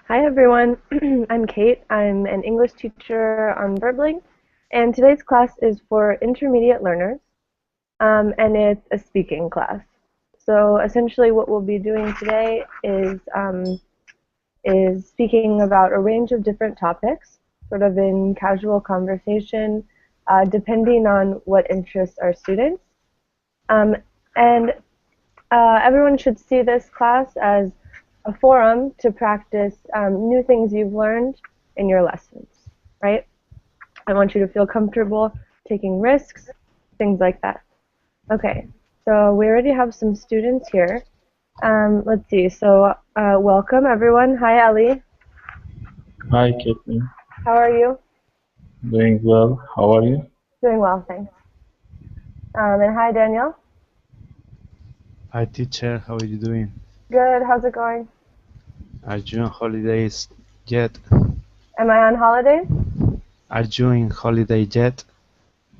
Hi everyone, I'm Kate. I'm an English teacher on Verbling, and today's class is for intermediate learners, and it's a speaking class. So essentially what we'll be doing today is speaking about a range of different topics, sort of in casual conversation, depending on what interests our students. Um, and Everyone should see this class as a forum to practice new things you've learned in your lessons, right? I want you to feel comfortable taking risks, things like that. Okay, so we already have some students here. Let's see, so welcome everyone. Hi Ali, Hi, Caitlin. how are you? Doing well. How are you? Doing well, thanks. And hi Daniel. Hi teacher, how are you doing? Good, how's it going? Are you on holidays yet? Am I on holidays? Are you in holiday yet?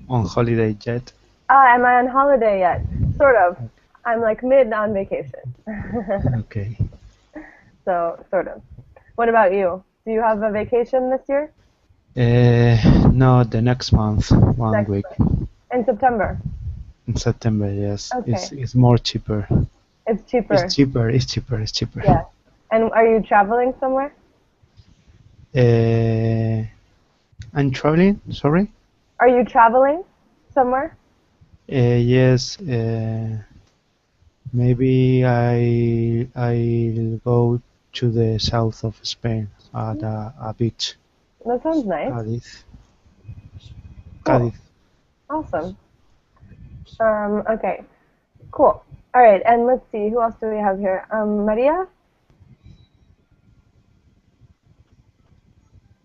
On holiday yet? Am I on holiday yet? Sort of. I'm like mid on vacation. Okay. So, sort of. What about you? Do you have a vacation this year? No, the next month, one Next week. in September? In September, yes. Okay. It's more cheaper. It's cheaper. It's cheaper. Yeah. And are you traveling somewhere? I'm traveling, sorry? Are you traveling somewhere? Yes, maybe I'll go to the south of Spain at a beach. That sounds nice. Cádiz. Cool. Cádiz. Awesome. Okay. Cool. All right. And let's see. Who else do we have here? Maria?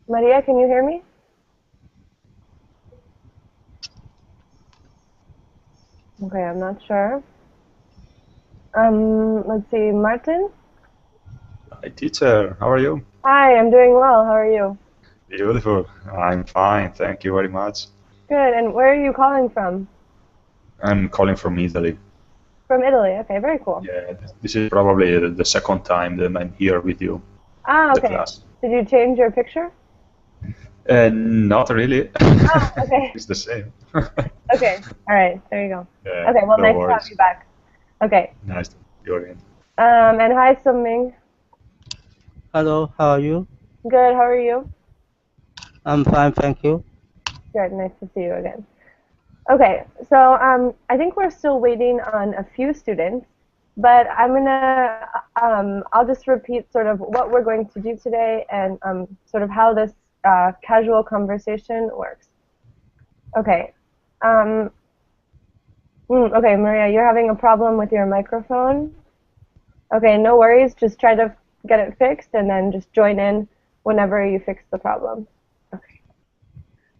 Maria, can you hear me? Okay, I'm not sure. Let's see. Martin? Hi, teacher. How are you? Hi, I'm doing well. How are you? Beautiful. I'm fine. Thank you very much. Good. And where are you calling from? I'm calling from Italy. From Italy. Okay, very cool. Yeah, this is probably the second time that I'm here with you, Ah, the okay. class. Did you change your picture? Not really. Ah, okay. It's the same. Okay. All right. There you go. Yeah, Okay. Well, no nice to have worries. you back. Okay. Nice to meet you again. And hi, Sungming. Hello, how are you? Good. How are you? I'm fine, thank you. Good. Nice to see you again. Okay. So I think we're still waiting on a few students, but I'll just repeat sort of what we're going to do today and sort of how this casual conversation works. Okay. Um, okay, Maria, you're having a problem with your microphone. Okay, no worries. Just try to get it fixed and then just join in whenever you fix the problem. Okay.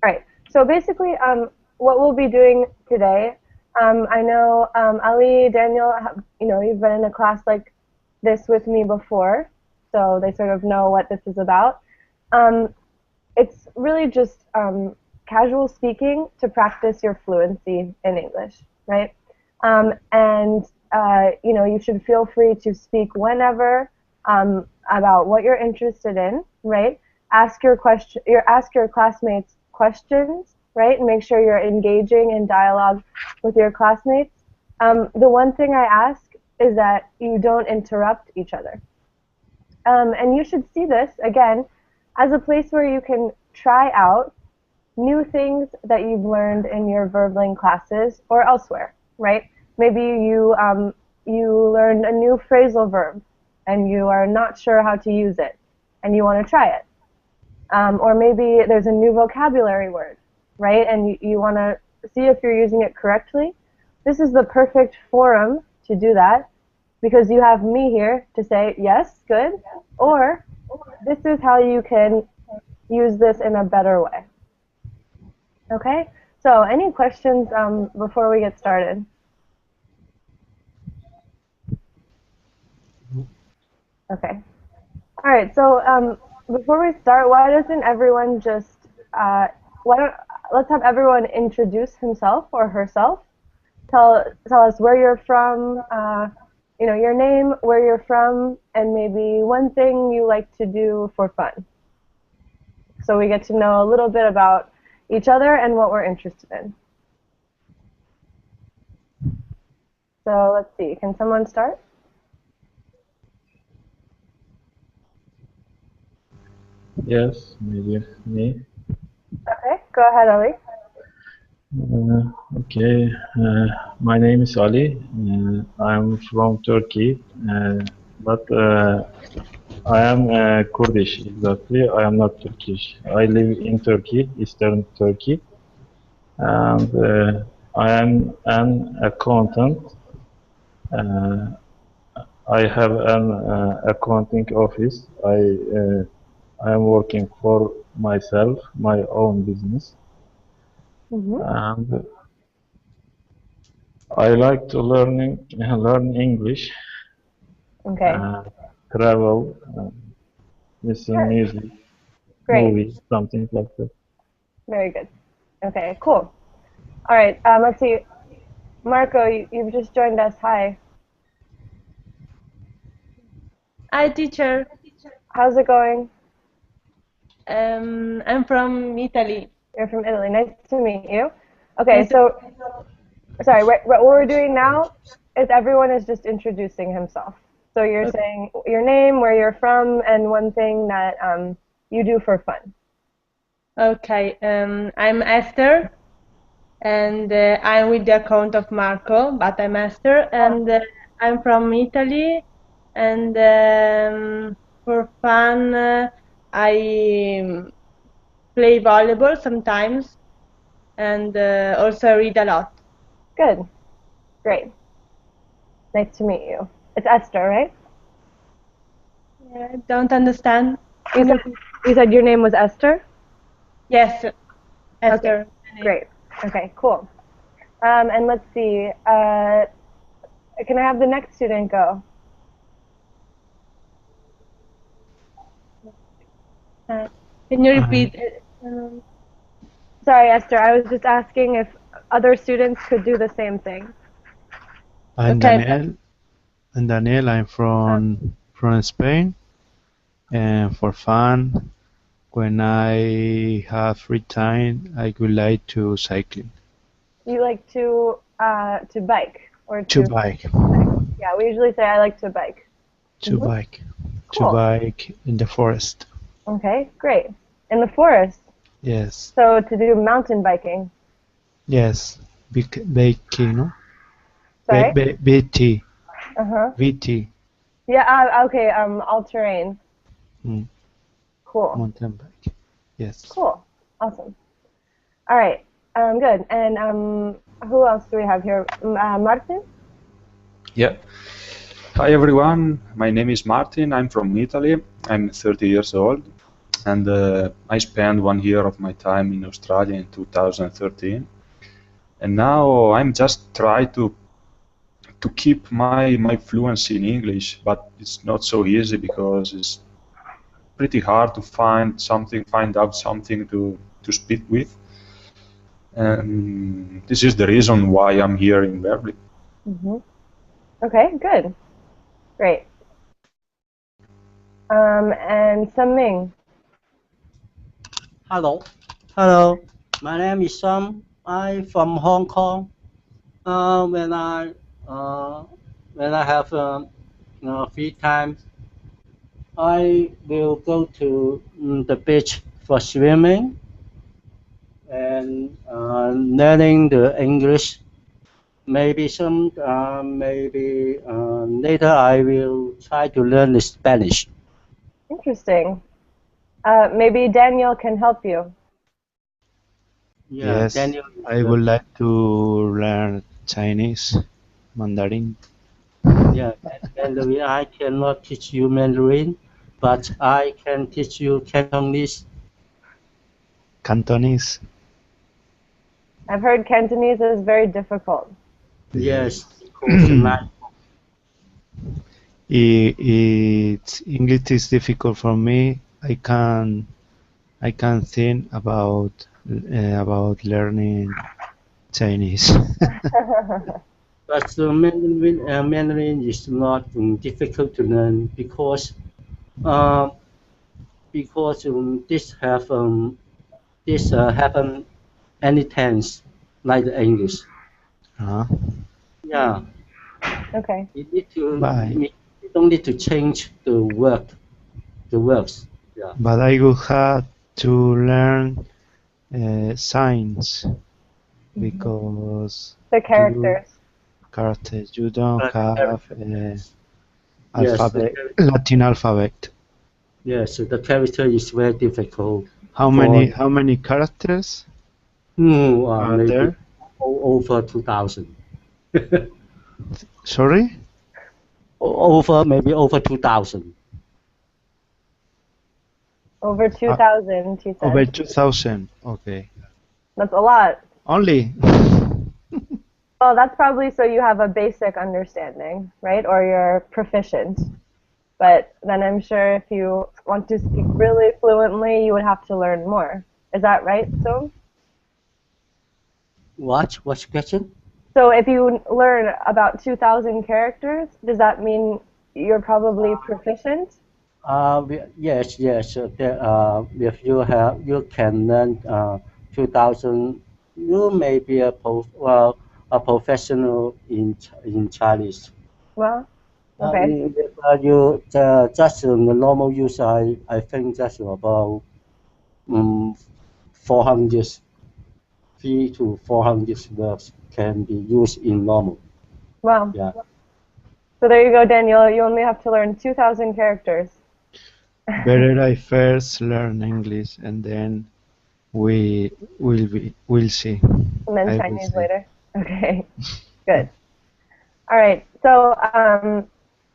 All right. So basically, what we'll be doing today, I know Ali, Daniel, you've been in a class like this with me before, so they sort of know what this is about. It's really just casual speaking to practice your fluency in English, right? You should feel free to speak whenever about what you're interested in, right? Ask your classmates questions, right? And make sure you're engaging in dialogue with your classmates. The one thing I ask is that you don't interrupt each other. And you should see this, again, as a place where you can try out new things that you've learned in your Verbling classes or elsewhere, right? Maybe you learned a new phrasal verb and you are not sure how to use it and you want to try it. Or maybe there's a new vocabulary word, right? And you want to see if you're using it correctly. This is the perfect forum to do that because you have me here to say, yes, good, or this is how you can use this in a better way. Okay? So any questions before we get started? Okay. All right, so before we start, why doesn't everyone just, let's have everyone introduce himself or herself. Tell us where you're from, your name, where you're from, and maybe one thing you like to do for fun. So we get to know a little bit about each other and what we're interested in. So let's see, can someone start? Yes, maybe me. Okay, go ahead, Ali. Okay, my name is Ali. I'm from Turkey, but I am Kurdish exactly. I am not Turkish. I live in Turkey, Eastern Turkey, and I am an accountant. Uh, I have an accounting office. I am working for myself, my own business, and I like to learn English, Okay, travel, listen good, music, great, movies, something like that. very good. Okay, cool. All right, let's see. Marco, you've just joined us. Hi. Hi, teacher. How's it going? I'm from Italy. You're from Italy. Nice to meet you. Okay, Nice to so sorry, what we're doing now is everyone is just introducing himself. So you're Okay. saying your name, where you're from, and one thing that you do for fun. Okay. I'm Esther, and I'm with the account of Marco, but I'm Esther, and I'm from Italy. And for fun, I play volleyball sometimes, and also read a lot. Good, great. Nice to meet you. It's Esther, right? I don't understand. You said you said your name was Esther? Yes, Okay, Esther. great. Okay, cool. And let's see. Can I have the next student go? Can you repeat? Sorry, Esther. I was just asking if other students could do the same thing. I'm Okay. Daniel. I'm Daniel. I'm from Spain, and for fun, when I have free time, I would like to cycling. You like to bike or To to? bike. Yeah, we usually say I like to bike. To bike. To Cool. bike in the forest. Okay, great. In the forest. Yes. So to do mountain biking. Yes. Biking, no? Sorry. BT. Uh-huh. VT. Yeah. Okay. All terrain. Mm, Cool. mountain bike. Yes. Cool. Awesome. All right. Good. And who else do we have here? Martin. Yeah. Hi everyone, my name is Martin. I'm from Italy. I'm 30 years old, and I spent 1 year of my time in Australia in 2013. And now I'm just trying to keep my fluency in English, but it's not so easy because it's pretty hard to find out something to speak with. And this is the reason why I'm here in Berkeley. Okay. Good. Great. And Ming. Hello. Hello. My name is Sam. I'm from Hong Kong. Uh, when I uh, when I have free time, I will go to the beach for swimming and learning the English. Maybe later I will try to learn the Spanish. Interesting. Maybe Daniel can help you. Yeah, Yes. Daniel. I would like to learn Chinese, Mandarin. Yeah, Mandarin. I cannot teach you Mandarin, but I can teach you Cantonese. Cantonese. I've heard Cantonese is very difficult. Yes, of course. It's English is difficult for me. I can think about learning Chinese. But the Mandarin is not difficult to learn uh, this happen any tense like the English. Uh, Yeah, Okay. Bye. you don't need to change the words. Yeah. But I would have to learn science because The you characters. characters you don't But have yes, alphabet Latin alphabet. yes, the character is very difficult. How many characters are Maybe there? over 2,000. Sorry? Maybe over 2,000. Over 2,000, she said. Over 2,000. Okay. That's a lot. Only. Well, that's probably so you have a basic understanding, right? Or you're proficient. But then I'm sure if you want to speak really fluently, you would have to learn more. Is that right, So? What's the question? So if you learn about 2,000 characters, does that mean you're probably proficient? Yes. If you can learn 2,000, you may be a professional in Chinese. Well, okay. If you just the normal use, I think just about 400, 300 to 400 words can be used in normal. Well, Yeah. so there you go, Daniel. You only have to learn 2,000 characters. Better I first learn English and then we'll see. And then I will Chinese see. later. Okay, good. All right. So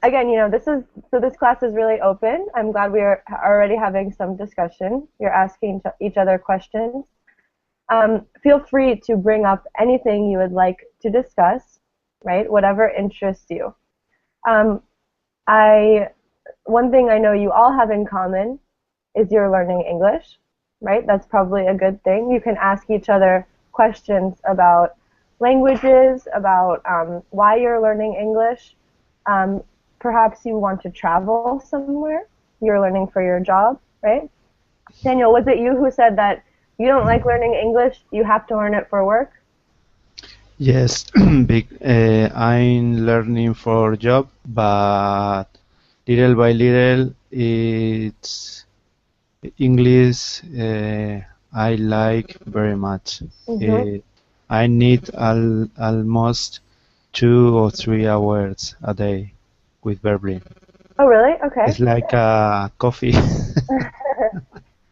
again, this class is really open. I'm glad we are already having some discussion. You're asking each other questions. Feel free to bring up anything you would like to discuss, right? Whatever interests you. One thing I know you all have in common is you're learning English, right? That's probably a good thing. You can ask each other questions about languages, about why you're learning English. Perhaps you want to travel somewhere. You're learning for your job, right? Daniel, was it you who said that you don't like learning English, you have to learn it for work? Yes, I'm learning for job, but little by little, it's English. I like very much. I need almost 2 or 3 hours a day with Berlin. Oh, really? Okay. It's like a coffee.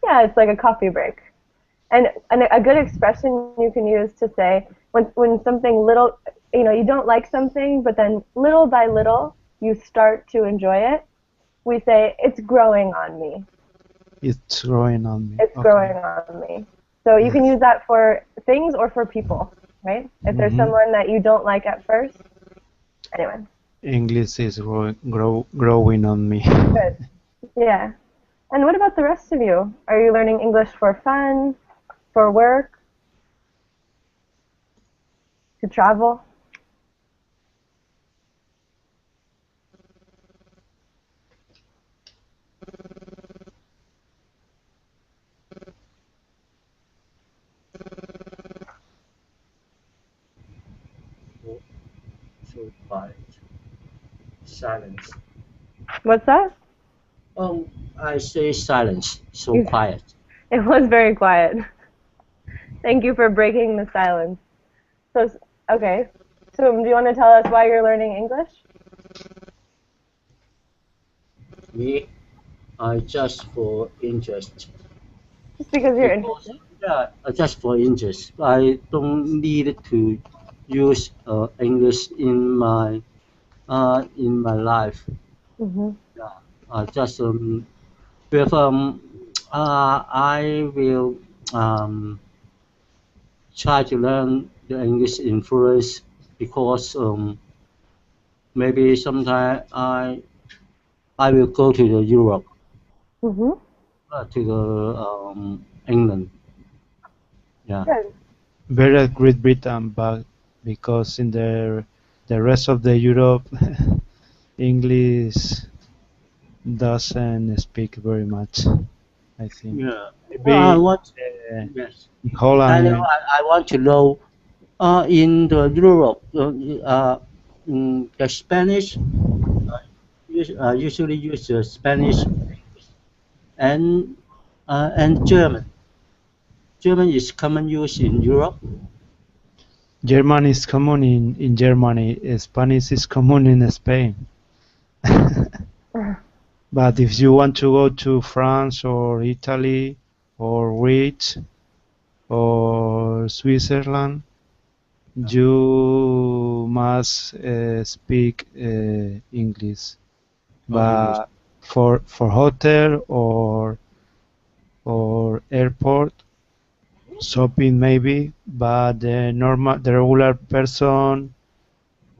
Yeah, it's like a coffee break. And a good expression you can use to say when something little, you don't like something, but then little by little you start to enjoy it, we say, it's growing on me. It's growing on me. It's growing on me. So you can use that for things or for people, right? If there's someone that you don't like at first. Anyway. English is growing on me. Good. Yeah. And what about the rest of you? Are you learning English for fun, for work, to travel? So quiet. Silence. What's that? I say silence. So quiet. It was very quiet. Thank you for breaking the silence. So, okay. So, do you want to tell us why you're learning English? Me, just for interest. Just because you're interested? Yeah, just for interest. I don't need to use English in my life. Yeah, just if I will try to learn the English in first because maybe sometime I will go to the Europe, to the England. Yeah. Good. Very Great Britain, but because in there the rest of the Europe, English doesn't speak very much, I think. Yeah. I Maybe want. Yes. in Daniel, Holland, I want to know. In the Europe, the Spanish usually use Spanish and German. German is common use in Europe. German is common in Germany, Spanish is common in Spain. But if you want to go to France or Italy or Greece or Switzerland, you must speak English. English. But for hotel or airport shopping maybe, but the regular person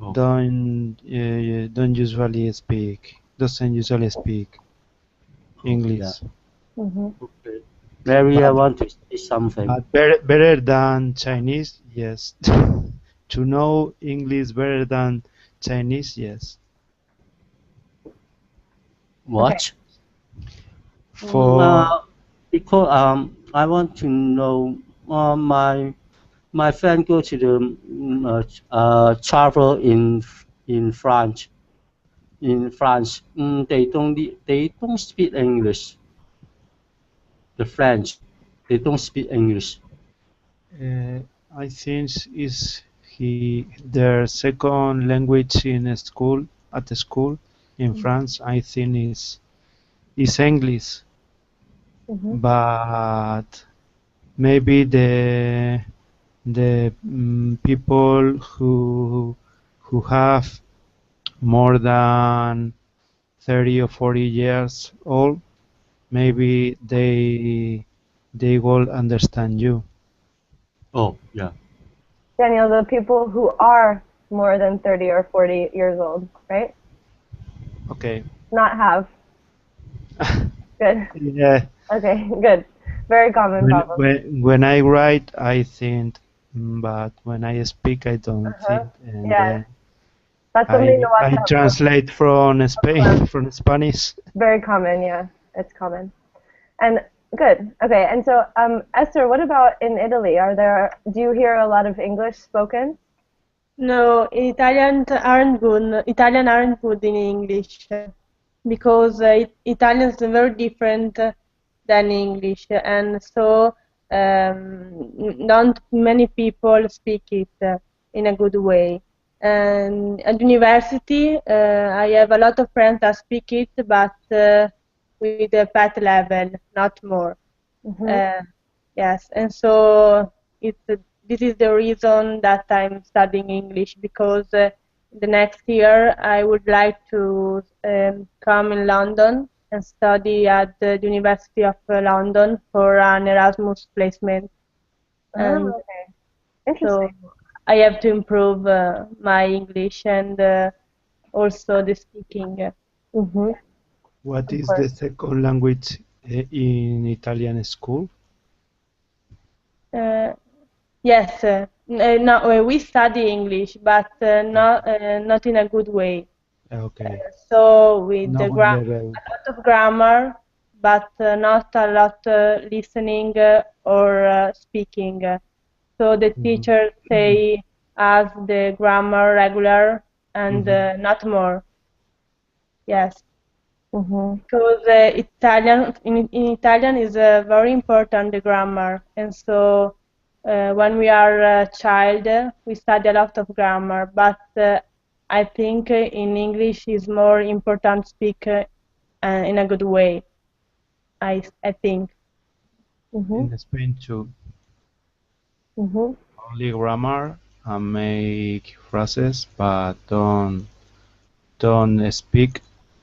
Oh, don't usually speak doesn't usually speak yeah. English. Mhm. Okay. Mary, I But want to say something. better than Chinese, yes. To know English better than Chinese, yes. Okay. What? For Because I want to know. My friend go to the travel in France. In France, they don't speak English. The French, they don't speak English. uh, I think is their second language in a school at the school in France. I think is English, Mhm. but maybe the people who have more than 30 or 40 years old, maybe they will understand you. Oh, yeah. Daniel, the people who are more than 30 or 40 years old, right? Okay. Not have. Good. Yeah. Okay, good. Very common problem. When I write, I think, but when I speak, I don't Uh-huh. think, and Yeah, then that's something to watch I out for. translate from Of course. Spain from Spanish. Very common, yeah. It's common. And good. Okay, and so Esther, what about in Italy? Do you hear a lot of English spoken? No, Italian aren't good in English because Italian is very different than English, and so not many people speak it in a good way. And at university, I have a lot of friends that speak it, but with a pet level, not more. Mm-hmm. Yes, and so this is the reason that I'm studying English because the next year I would like to come in London and study at the University of London for an Erasmus placement, Oh, and okay. so Interesting. I have to improve my English and also the speaking. Mm-hmm. What Of is the course. second language in Italian school? Uh, yes, no, we study English, but not in a good way. Okay, So with no the good level. a lot of grammar, but not a lot listening or speaking. So the Mhm. teachers say as the grammar regular and Mhm. not more. Yes, Mm-hmm. because Italian in Italian is very important the grammar, and so when we are a child we study a lot of grammar, but I think in English is more important to speak in a good way. I think. Mm-hmm. In Spain too, Mm-hmm. only grammar and make phrases, but don't speak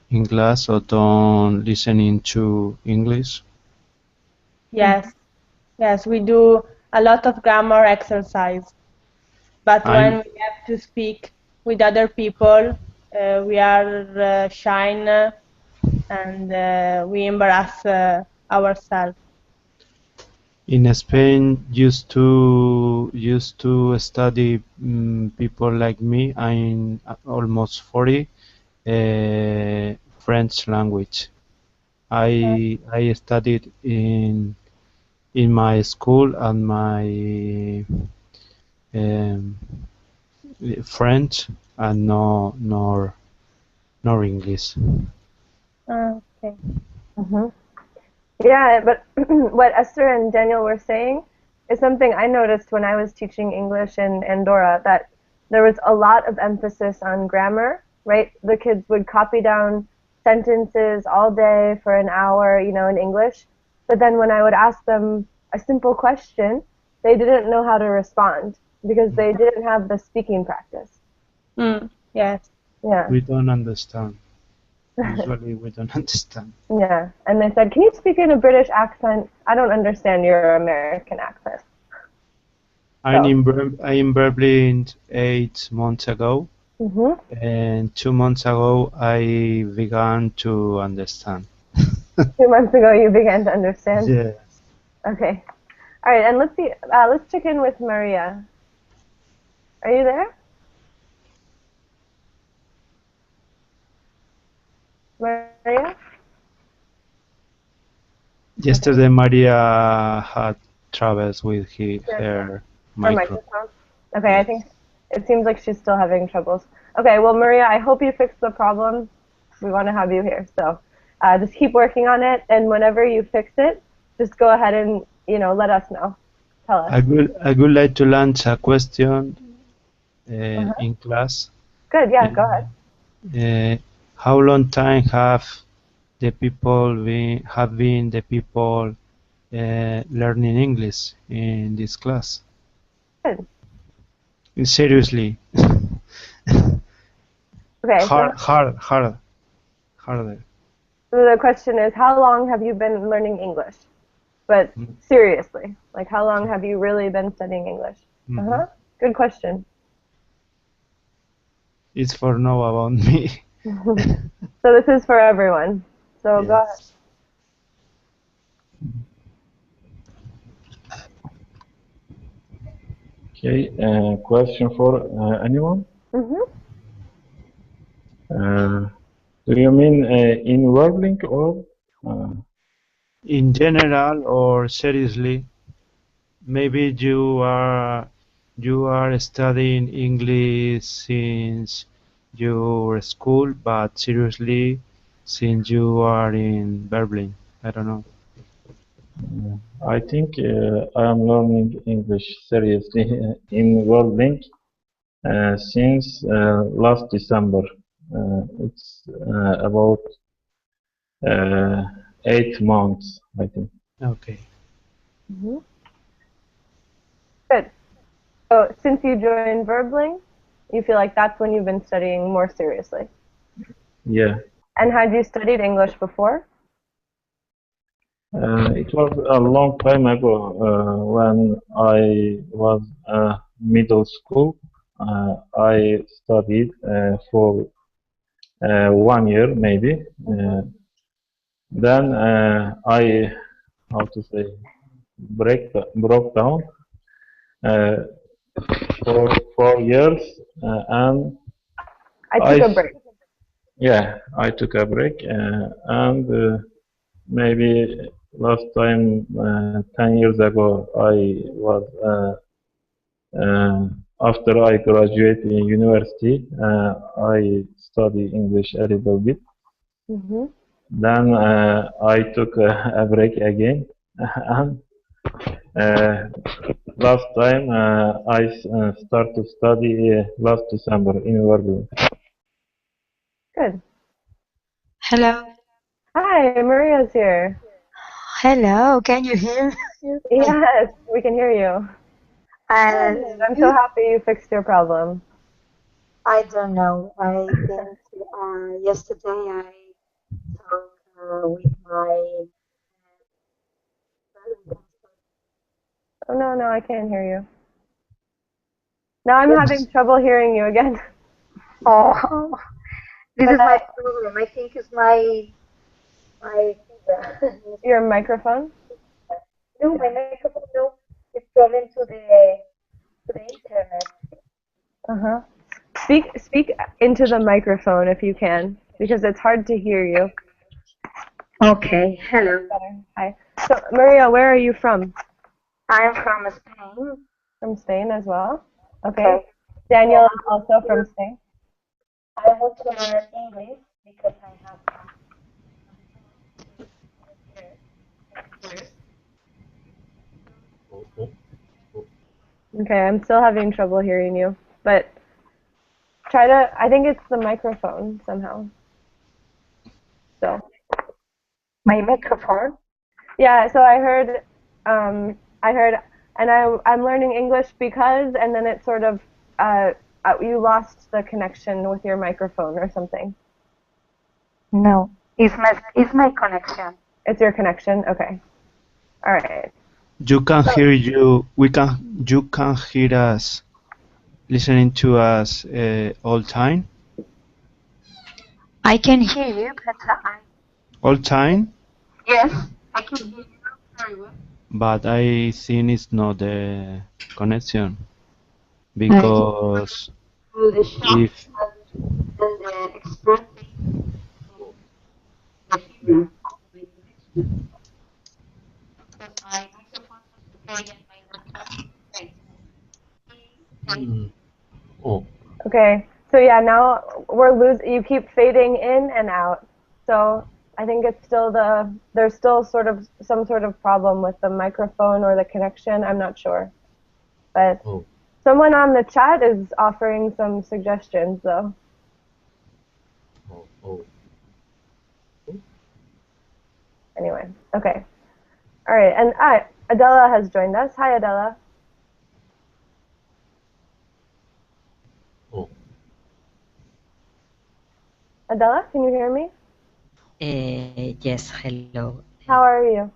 English or don't listening to English. Mm-hmm. Yes, yes, we do a lot of grammar exercise, but when I'm we have to speak with other people, we are shy and we embarrass ourselves. In Spain, used to study people like me. I'm almost 40. French language. I studied in my school and my um, French and nor English. Okay. Hmm. Yeah, but what Esther and Daniel were saying is something I noticed when I was teaching English in Andorra, that there was a lot of emphasis on grammar, right? The kids would copy down sentences all day for an hour, in English. But then when I would ask them a simple question, they didn't know how to respond because they didn't have the speaking practice. Yes. Yeah. We don't understand. Usually we don't understand. Yeah. And they said, "Can you speak in a British accent? I don't understand your American accent." I'm in Berlin 8 months ago, Hmm. and 2 months ago I began to understand. 2 months ago, you began to understand. Yes. Okay. All right, and let's see. Let's check in with Maria. Are you there, Maria? Yesterday Maria had troubles with her Her micro. microphone. Okay, I Yes. think it seems like she's still having troubles. Okay, well, Maria, I hope you fix the problem. We want to have you here, so just keep working on it, and whenever you fix it, just go ahead and let us know. Tell us. I would like to launch a question in class. Good. Yeah. Go ahead. Uh, how long time have been the people learning English in this class? Good. Seriously, Okay. harder. So the question is, how long have you been learning English? But seriously, like how long have you really been studying English? Uh-huh. Good question. It's for know about me. So this is for everyone. So go ahead. Yes. Okay, question for anyone? Mm-hmm. Do you mean in Wordlink or? In general or seriously, maybe you are studying English since your school, but seriously, since you are in Berlin. I don't know. I think I am learning English seriously in Wordlink since last December. It's about 8 months, I think. Okay. Mm-hmm. Good. So since you joined Verbling, you feel like that's when you've been studying more seriously. Yeah. And had you studied English before? It was a long time ago when I was middle school. I studied for 1 year maybe. Then I, how to say, broke down uh, for 4 years, and I took a break. yeah, I took a break, and maybe last time 10 years ago I was after I graduated in university, I study English a little bit. Mm-hmm. Then I took a break again, and last time I start to study last December in Wording. Good. Hello. Hi, Maria's here. Hello. Can you hear me? Yes, we can hear you. Good. I'm so happy you fixed your problem. I don't know. I think yesterday I talked with my. Oh, no, I can't hear you. Now I'm having trouble hearing you again. Oh, this is my problem. I think it's my Your microphone? No, my microphone, no. It's problem to the internet. Uh-huh. Speak into the microphone if you can, because it's hard to hear you. Okay, hello. Better. Hi. So, Maria, where are you from? I'm from Spain. From Spain as well? Okay. Okay. Daniel is also from Spain. I want to learn English because I have Okay, I'm still having trouble hearing you, but try to, I think it's the microphone somehow. So, my microphone. yeah, so I heard, and I'm learning English because, and then it sort of, you lost the connection with your microphone or something. No, it's my connection. It's your connection? Okay. All right. You can hear you. You can hear us, listening to us all time. I can hear you, but All time, yes, I can hear you very well. but I think it's not the connection because Through the shop if and the expressing the signal of the connection. Because my microphone was okay and my laptop okay. Okay. So yeah, now you keep fading in and out. So I think it's still there's still sort of some sort of problem with the microphone or the connection. I'm not sure. But someone on the chat is offering some suggestions though. Anyway, okay. All right, and Adela has joined us. Hi, Adela. Adela, can you hear me? Yes, hello. How are you?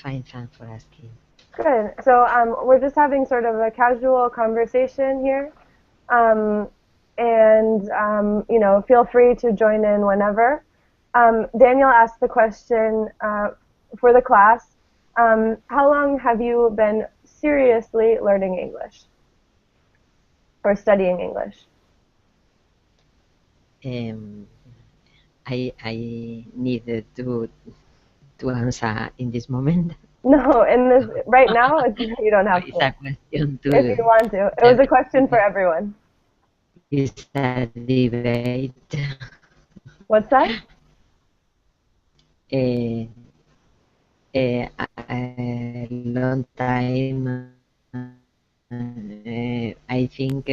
Fine, thanks for asking. Good. So we're just having sort of a casual conversation here, and you know, feel free to join in whenever. Daniel asked the question for the class. How long have you been seriously learning English or studying English? I needed to answer in this moment. No, in this right now you don't have It's to. a question to. If you want to, it was a question for everyone. It's a debate. What's that? A long time. I think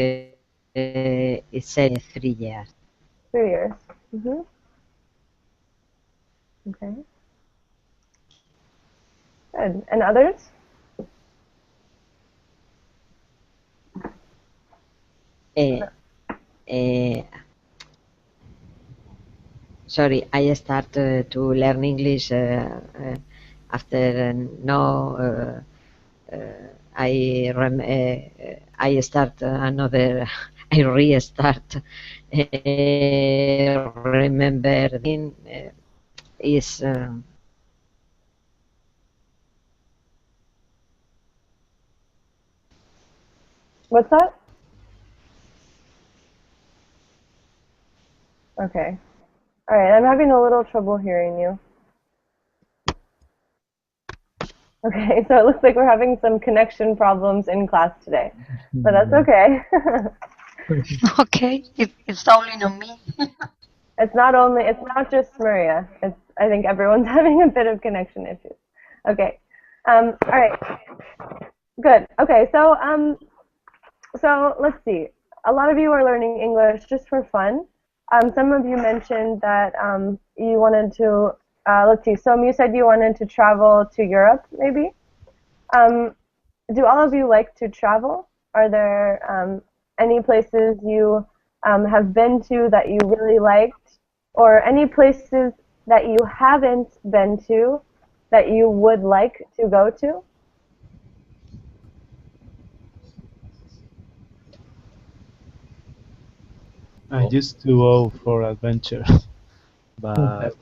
it's 3 years. 3 years. Mm-hmm. Okay. Good. And others? Sorry, I start to learn English after I start another. I restart. Remember is. What's that? Okay. All right, I'm having a little trouble hearing you. Okay, so it looks like we're having some connection problems in class today, but that's okay. Okay, it's only on me. It's not just Maria. I think everyone's having a bit of connection issues. Okay. All right. Good. Okay. So let's see. A lot of you are learning English just for fun. Some of you mentioned that you wanted to. Let's see. Some you said you wanted to travel to Europe, maybe. Do all of you like to travel? Are there any places you have been to that you really liked, or any places that you haven't been to that you would like to go to? I used to go for adventure, but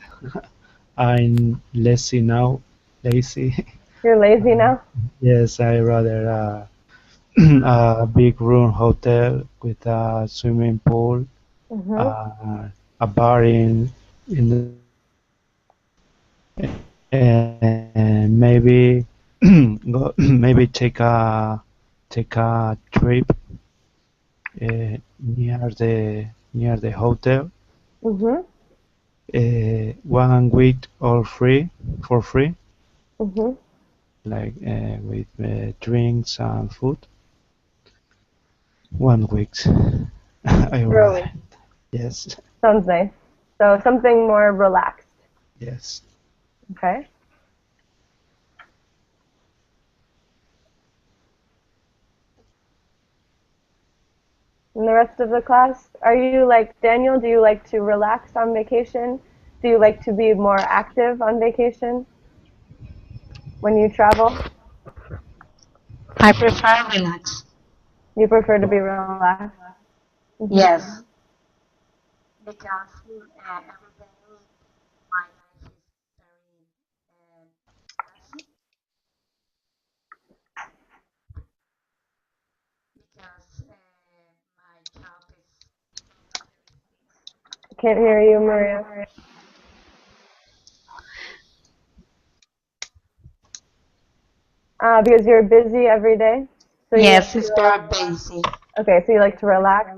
I'm lazy now. Lazy. You're lazy now? Yes, I rather a big room hotel with a swimming pool, a bar in the, and maybe maybe take a trip near the hotel. Mhm. 1 week all free for free, Mhm. like with drinks and food. 1 week. I rather. Really? Yes. Sounds nice. So something more relaxed. Yes. Okay. And the rest of the class, are you like Daniel? Do you like to relax on vacation? Do you like to be more active on vacation when you travel? I prefer relax. You prefer to be relaxed? Yes, because every day my life is very stressy because my job is Can't hear you, Maria. Because you're busy every day, so you like yes, to it's very relax. busy. Okay, so you like to relax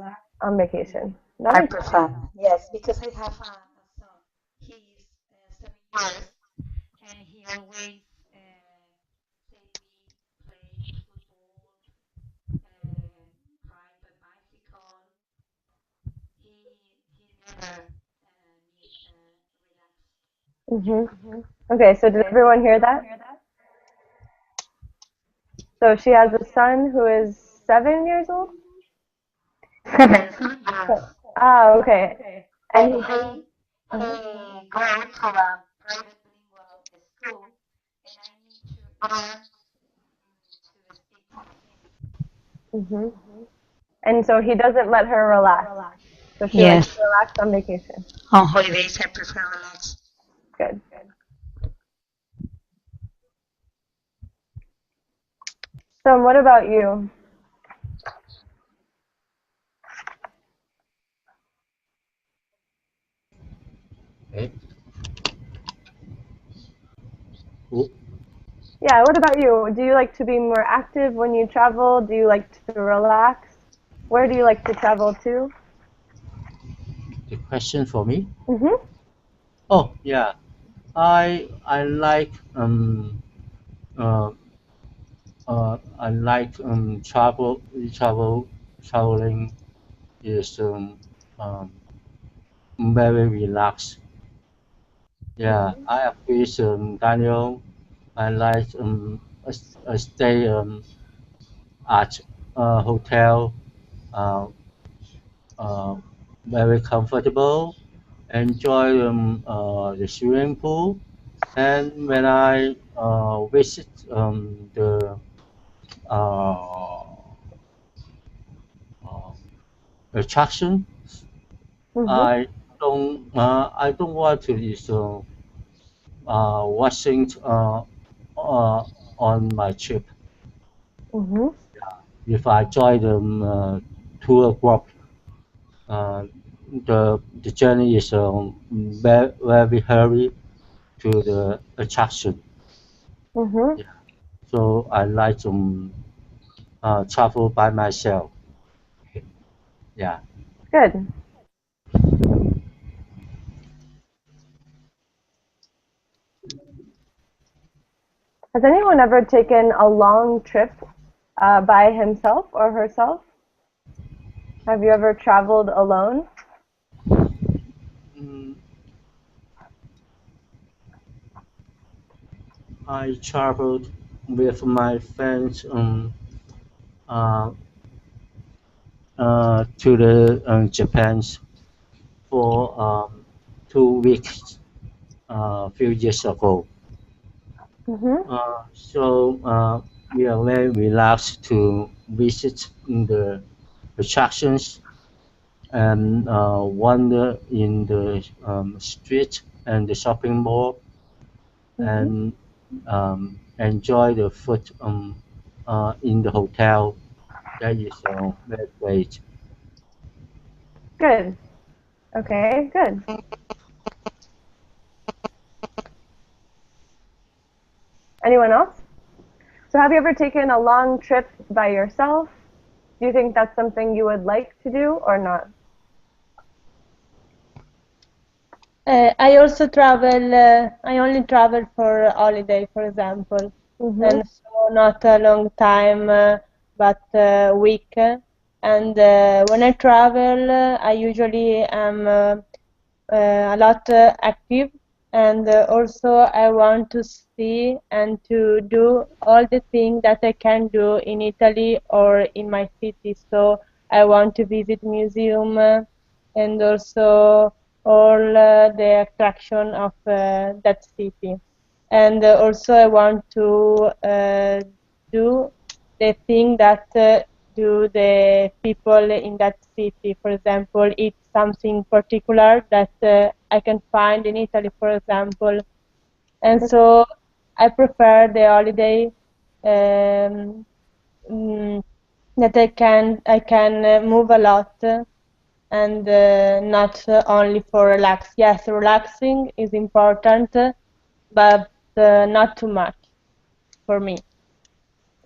on vacation. That I makes sense. prefer yes because I have a son. He's 7 years and he always take me play football, ride a bicycle. He never need relax. Okay, so did everyone hear that? So she has a son who is 7 years old? 7 years. Okay. And And he uh go to a private bilingual school, and I need to learn to speak with hmm And so he doesn't let her relax. So him. she likes Yes, to relax on vacation. on holidays I prefer relax. Good. So what about you? Okay. Cool. Yeah, what about you? Do you like to be more active when you travel? Do you like to relax? Where do you like to travel to? The question for me. Mhm. Oh yeah, I like uh, I like traveling is very relaxed. Yeah, I agree with Daniel. I like I stay at a hotel, uh, uh, very comfortable, enjoy the swimming pool, and when I visit the uh, uh, attraction, Mhm. I don't want to is watching uh, on my trip. Mhm. If I join the tour group, uh, the journey is very hurry to the attraction. Mhm. Yeah. So I like to travel by myself. Yeah. Good. Has anyone ever taken a long trip by himself or herself? Have you ever traveled alone? Mm, I traveled with my friends uh, to the Japan for 2 weeks a few years ago. Mhm. We are very relaxed to visit the attractions and wander in the street and the shopping mall Mhm. and enjoy the food in the hotel. That is very great. Good. Okay, good. Anyone else? So have you ever taken a long trip by yourself? Do you think that's something you would like to do or not? I also travel. I only travel for holiday, for example, and so not a long time, but a week. And when I travel, I usually am a lot active, and also I want to see and to do all the things that I can do in Italy or in my city. So I want to visit museum and also all the attraction of that city. And also I want to do the thing that do the people in that city. For example, eat something particular that I can find in Italy, for example. And so I prefer the holiday mm, that I can move a lot and not only for relax. Yes, relaxing is important, but not too much for me.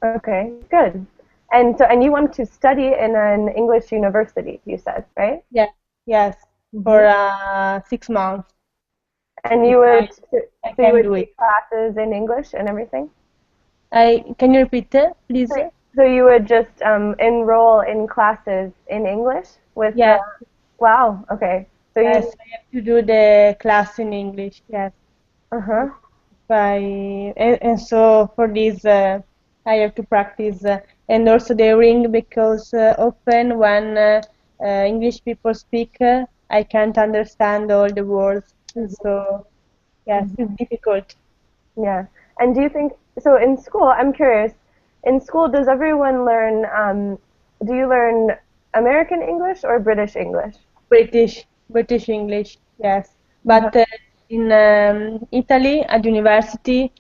Okay, good. And you want to study in an English university, you said, right? Yeah, yes, for 6 months. And If you would I so you can would do it. take classes in English and everything? Can you repeat it, please? So you would just enroll in classes in English with Yes. wow, okay. So Yes, you I have to do the class in English. Yes. uh-huh. And so for this, I have to practice, and also the ring because often when English people speak, I can't understand all the words. And so yes, it's difficult. Yeah. And do you think so in school, I'm curious, in school does everyone learn do you learn American English or British English? British English, yes. But in Italy at university,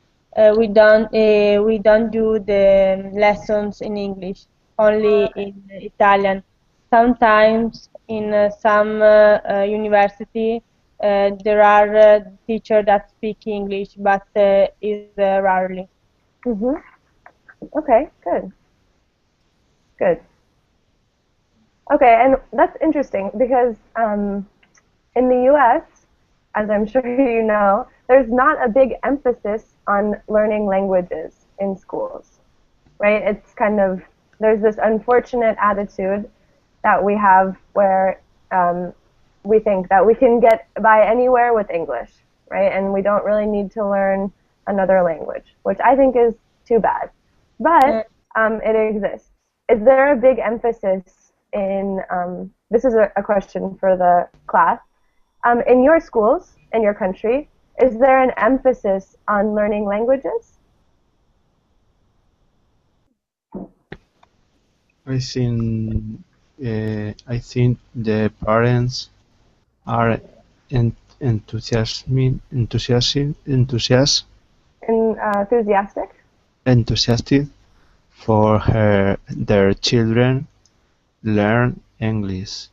we don't do the lessons in English, only in Italian. Sometimes in some university there are teachers that speak English, but is rarely. Mhm. Okay, good. Good. Okay, and that's interesting because in the US, as I'm sure you know, there's not a big emphasis on learning languages in schools, right? It's kind of, there's this unfortunate attitude that we have where we think that we can get by anywhere with English, right? And we don't really need to learn another language, which I think is too bad. But it exists. Is there a big emphasis in, this is a question for the class, in your schools, in your country, is there an emphasis on learning languages? I think the parents are Enthusiastic? enthusiastic for their children learn English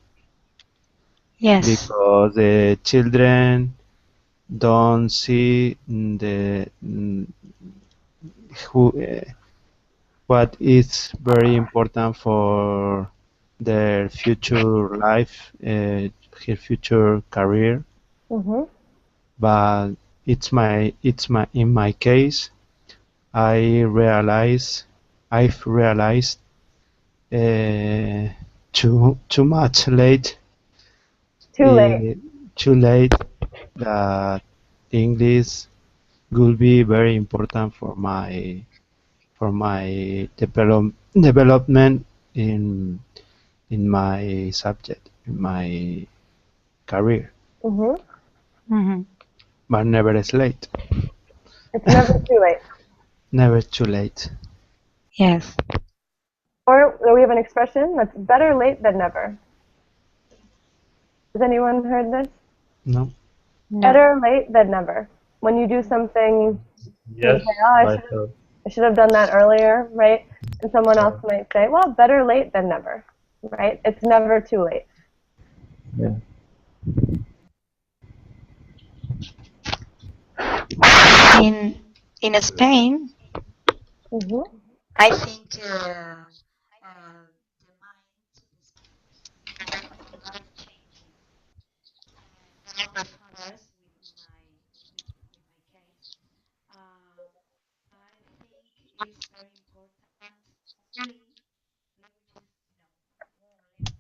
Yes. because the children don't see the who what is very important for their future life, her future career. Mm-hmm. But it's my in my case, I've realized too much late, Too late. too late that English will be very important for my development in my subject, in my career. Mm-hmm. Mm-hmm. But never is late. It's never too late. Never too late. Yes. Or we have an expression that's better late than never. Has anyone heard this? No. No. Better late than never. When you do something You Yes, say, oh, I have. I should have done that earlier, right? And someone else might say, well, better late than never, right? It's never too late. Yeah. In Spain, Mm-hmm. I think The mind has a lot of changes. One of the first with my case, I think it's very important only languages, more languages.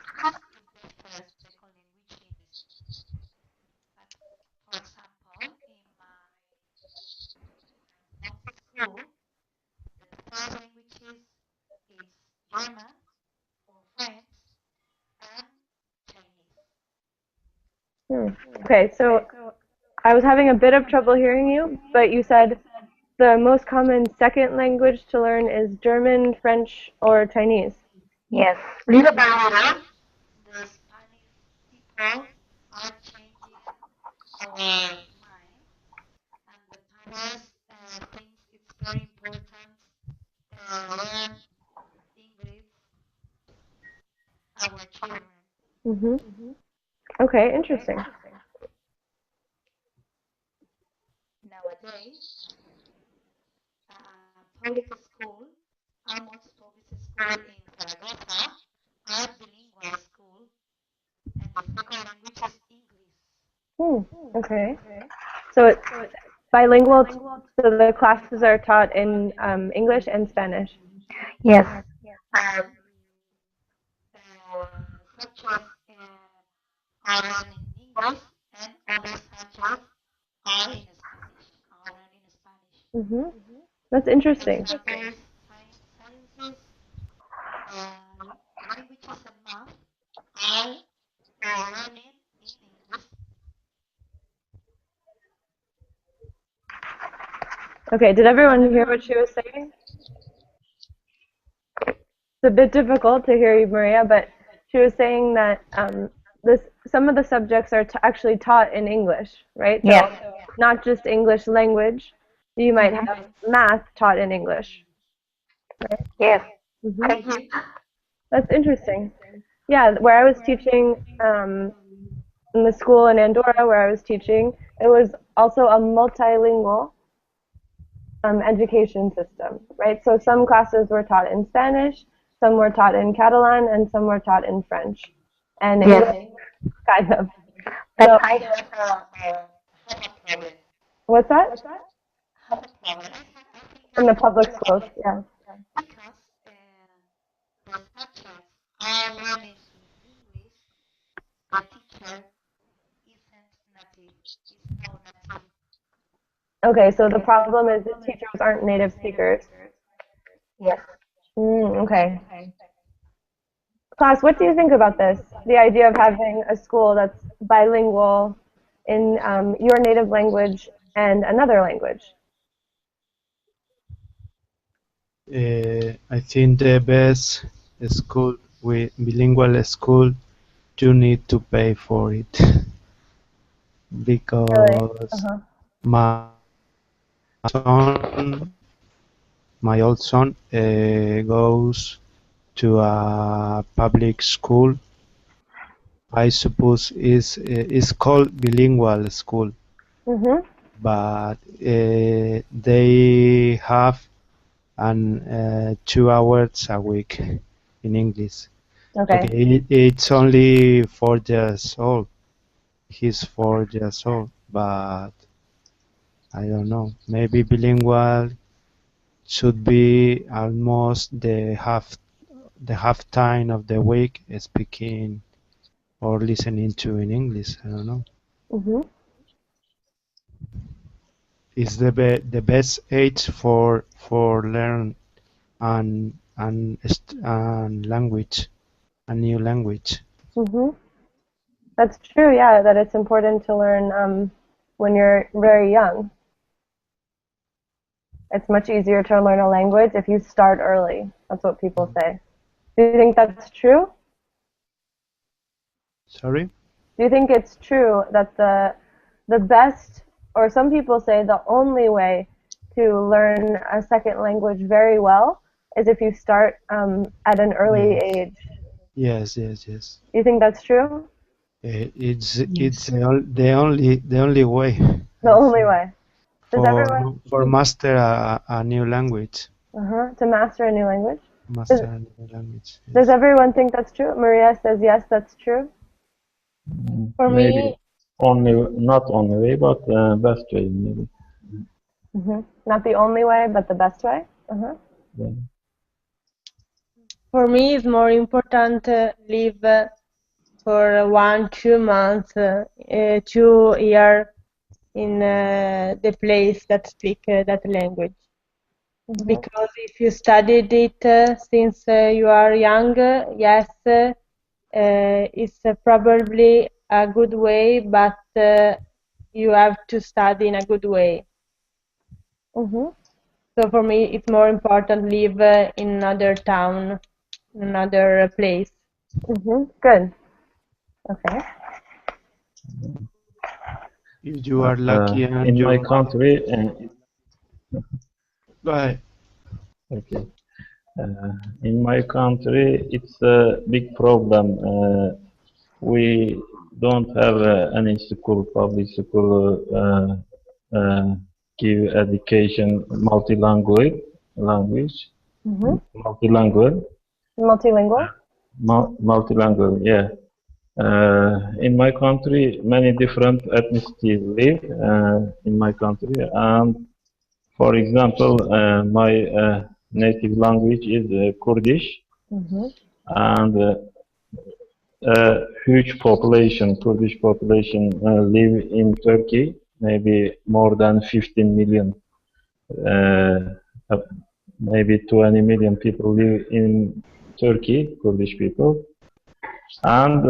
You have to be first, second language in the school. But for example, in my home school, the first languages is German or French and Chinese. Okay, so I was having a bit of trouble hearing you, but you said the most common second language to learn is German, French, or Chinese. yes. Little by little, the Spanish people are changing our mind, and the parents think it's very important learn English our children. Mm-hmm. Okay, interesting. Nowadays, public school, almost public school in Zaragoza, are bilingual school, and the second language is English. Okay. So it's bilingual, so the classes are taught in English and Spanish. Yes. Um, subjects are learned in English, and other subjects are in Spanish. Are learned in Spanish. Mm-hmm. That's For interesting. example, sciences, languages, and math are learning in English. Okay, did everyone hear what she was saying? It's a bit difficult to hear you, Maria, but she was saying that some of the subjects are actually taught in English, right? Yes. So not just English language. You might have math taught in English. Yes. Mm-hmm. That's interesting. Yeah, where I was teaching in the school in Andorra, where I was teaching, it was also a multilingual education system, right? So some classes were taught in Spanish, some were taught in Catalan, and some were taught in French, and Yes. English, kind of. But So I Have a problem. what's that? Have a problem. I think In that's the a public problem schools, yeah. because the subjects are learning in English. The teacher isn't native. Is no native. Okay, so the problem is that teachers aren't native speakers. yes. Okay. Class, what do you think about this? The idea of having a school that's bilingual in your native language and another language. I think the best school with bilingual school, you need to pay for it because Uh-huh. my son, my old son, goes to a public school. I suppose is called bilingual school, Mm-hmm. but they have an 2 hours a week in English. Okay. Okay, it's only 4 years old. He's 4 years old, but I don't know. Maybe bilingual should be almost the half time of the week speaking or listening to in English. I don't know. Mm-hmm. It's the best age for learn and language, a new language. Mm-hmm. That's true, yeah, that it's important to learn when you're very young. It's much easier to learn a language if you start early. That's what people say. Do you think that's true? Sorry? Do you think it's true that the best or some people say the only way to learn a second language very well is if you start at an early Yes. age. Yes, yes, yes. You think that's true? It's the only way The only way. Does for everyone master a new language. to master a new language? Master a new language. Does Yes. everyone think that's true? Maria says yes, that's true. For Maybe me, not only way, but best way maybe. Not the only way, but the best way. Yeah. for me, it's more important live for 1, 2 months, 2 years in the place that speak that language. Because if you studied it since you are young, yes, it's probably a good way, but you have to study in a good way. So for me, it's more important live in another town, another place. Good. Okay. If you are lucky and In my you country, go ahead. okay. In my country, it's a big problem. We don't have any school, public school, give education multilingual language, multilingual, Multilingual. multilingual. Yeah. In my country, many different ethnicities live in my country, and for example, my native language is Kurdish, and a huge population, Kurdish population, live in Turkey. Maybe more than 15 million, maybe 20 million people live in Turkey, Kurdish people, and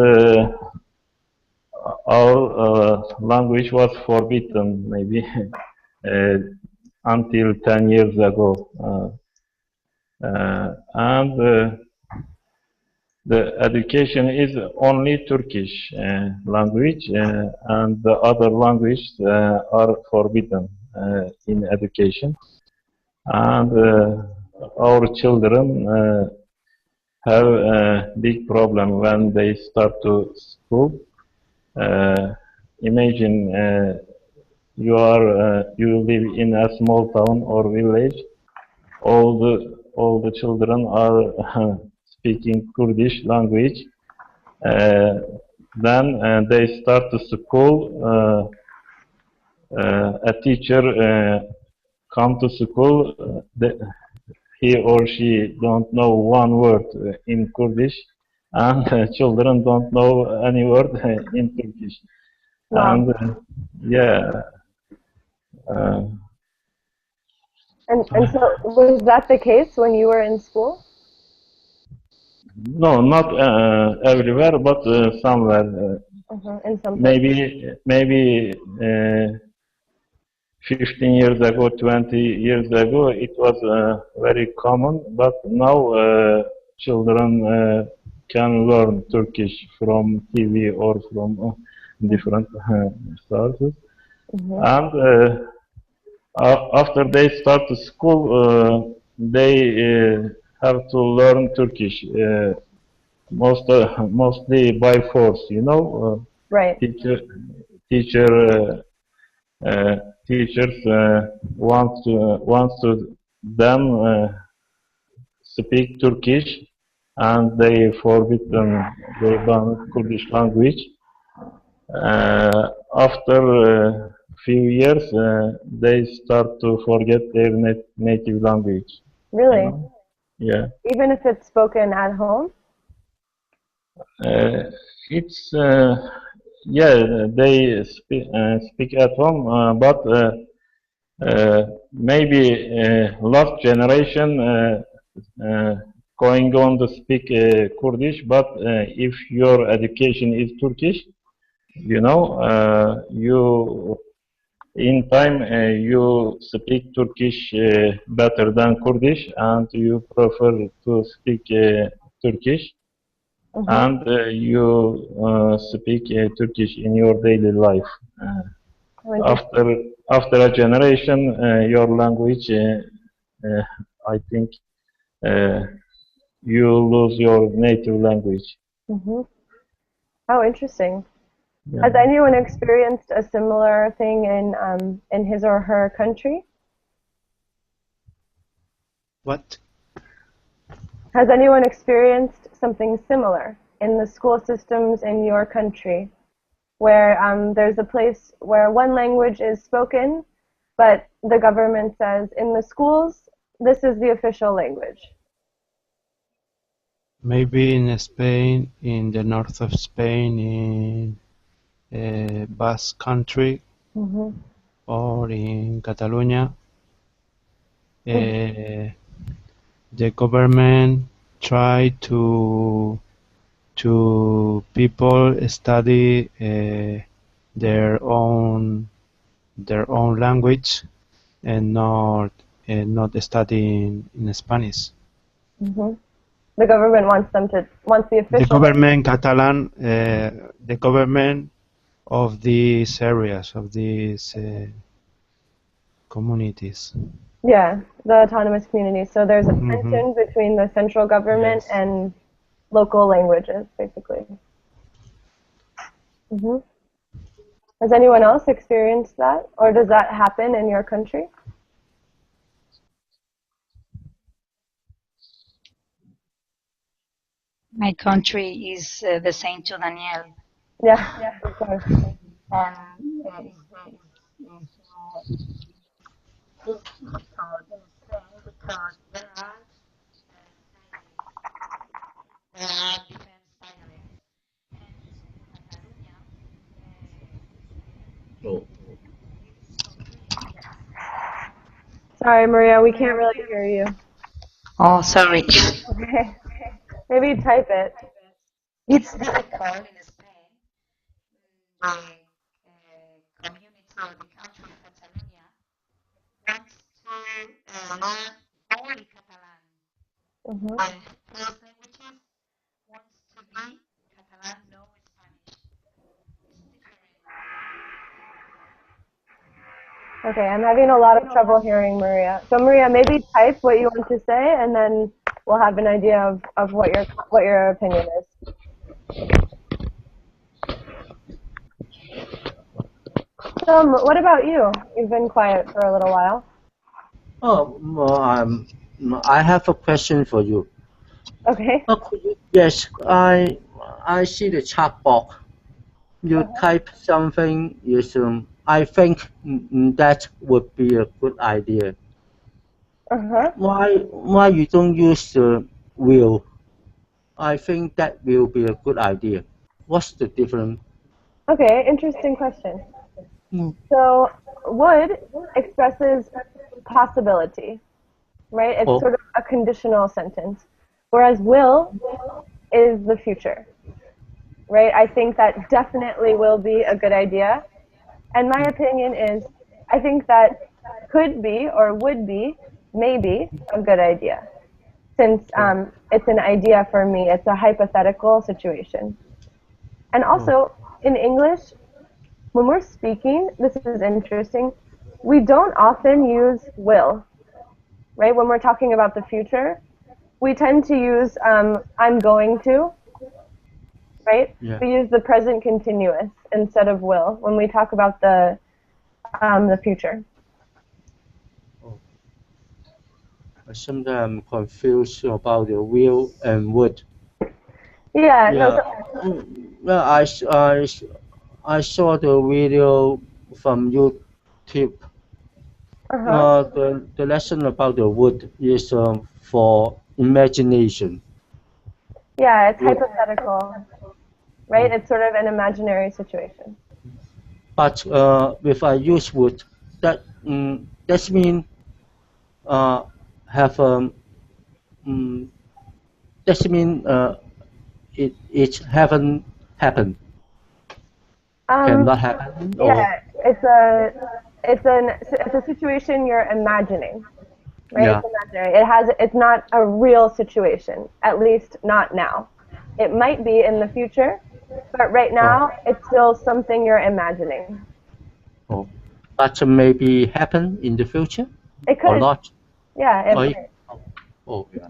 our language was forbidden maybe until 10 years ago. And the education is only Turkish language, and the other languages are forbidden in education. And our children have a big problem when they start to school. Imagine you live in a small town or village. All the children are speaking Kurdish language. Then they start to school. A teacher come to school. He or she don't know one word in Kurdish, and children don't know any word in Turkish. Wow. And yeah. And so was that the case when you were in school? No, not everywhere, but somewhere. In some places. Maybe 15 years ago, 20 years ago, it was very common, but now children can learn Turkish from TV or from different sources. And after they start to school, they have to learn Turkish, mostly by force, you know. Right. Teachers want to them speak Turkish, and they forbid them they ban Kurdish language. After few years, they start to forget their native language. Really? You know? Yeah. Even if it's spoken at home? It's yeah, they speak at home, but maybe last generation going on to speak Kurdish, but if your education is Turkish, you know, you in time you speak Turkish better than Kurdish, and you prefer to speak Turkish, and you speak Turkish in your daily life. After a generation, your language, I think, uh, you lose your native language. Mm-hmm. Oh, interesting. Yeah. Has anyone experienced a similar thing in his or her country? What? Has anyone experienced something similar in the school systems in your country, where there's a place where one language is spoken, but the government says in the schools this is the official language? Maybe in Spain, in the north of Spain, in Basque Country, Mm-hmm. or in Catalonia, the government try to people study their own language and not studying in Spanish. Mm-hmm. The government wants the official. The government Catalan, the government of these areas, of these communities. Yeah, the autonomous communities. So there's a tension between the central government Yes. and local languages, basically. Mm-hmm. Has anyone else experienced that, or does that happen in your country? My country is the same to Daniel. Yeah, of course. And it's the same because there are different dialects. And Catalonia, Oh. Sorry, Maria, we can't really hear you. Oh, sorry. Okay. Maybe type it. It's difficult in Spain. The community or the country of Catalonia wants to learn only Catalan. Mm-hmm. The first languages wants to be Catalan, no Spanish. It's different. Okay, I'm having a lot of trouble hearing Maria. So Maria, maybe type what you want to say, and then we'll have an idea of what your opinion is. So, what about you? You've been quiet for a little while. I have a question for you. Okay. Yes, I see the chat box. You type something. Is I think that would be a good idea. Uh-huh. Why you don't use the will? I think that will be a good idea. What's the difference? Okay, interesting question. Mm. So, would expresses possibility, right? It's sort of a conditional sentence, whereas will is the future, right? I think that definitely will be a good idea. And my opinion is, I think that could be or would be maybe a good idea. Since it's an idea for me, it's a hypothetical situation. And also, in English, when we're speaking, this is interesting, we don't often use will, right? When we're talking about the future, we tend to use I'm going to, right? Yeah. We use the present continuous instead of will when we talk about the future. Sometimes I'm confused about the will and would. Yeah. Well, I saw the video from YouTube. The lesson about the wood is for imagination. Yeah, it's hypothetical, right? It's sort of an imaginary situation. But if I use would, that means have that means it haven't happened. Cannot happen. Yeah, it's a situation you're imagining, right? Yeah. It's imaginary. It's not a real situation, at least not now. It might be in the future, but right now it's still something you're imagining. Oh. but maybe happen in the future It or could. not. Yeah. Oh, It, oh, yeah.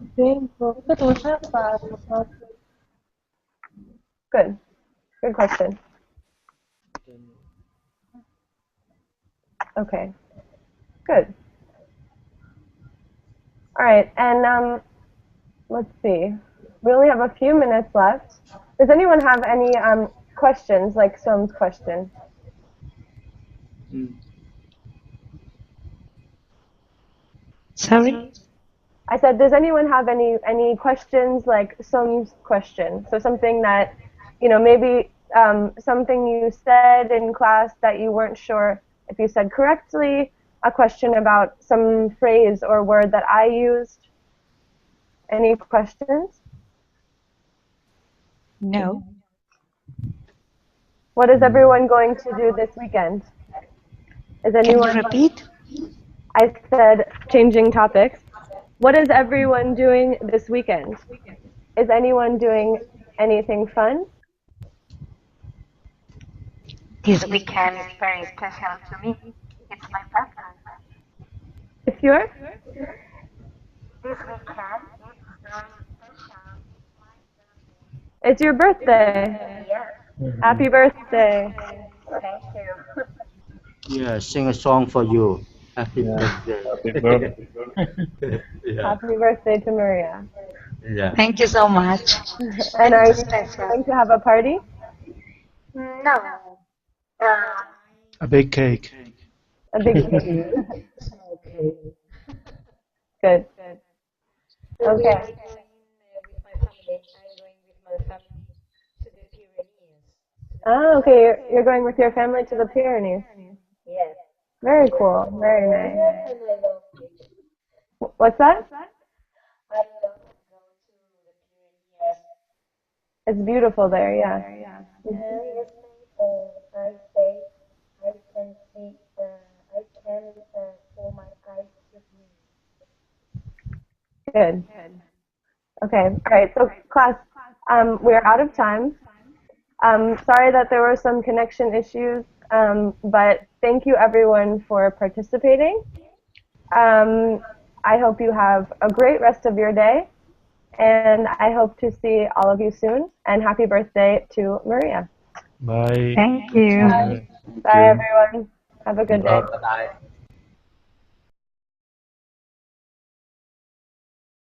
good. Good question. Okay. Good. All right. And let's see. We only have a few minutes left. Does anyone have any questions, like Som's question? Sorry? I said, does anyone have any questions, like Som's question? So something that, maybe something you said in class that you weren't sure if you said correctly, a question about some phrase or word that I used. Any questions? No. What is everyone going to do this weekend? Is Can anyone? you repeat? I said, changing topics. What is everyone doing this weekend? Is anyone doing anything fun? This weekend is very special to me. It's my birthday. It's yours? This weekend is very special. It's your birthday. Yes. Happy birthday. Thank you. Yeah, sing a song for you. Happy Yeah. birthday. Happy birthday. Yeah. Happy birthday to Maria. Yeah. Thank you so much. And are you Special. going to have a party? No. A big cake. A big Okay. Good. Okay. Oh, okay. You're going with your family to the Pyrenees. Yes. Very cool. Very nice. What's that? I love to go to the Pyrenees. It's beautiful there. Yeah. Yesterday, I say I can see, I can feel my eyes with me. Good. Okay. All right. So class, we're out of time. Sorry that there were some connection issues, but thank you everyone for participating. I hope you have a great rest of your day, and I hope to see all of you soon. And happy birthday to Maria. Bye. Thank you. Bye everyone. Have a good day. Bye-bye.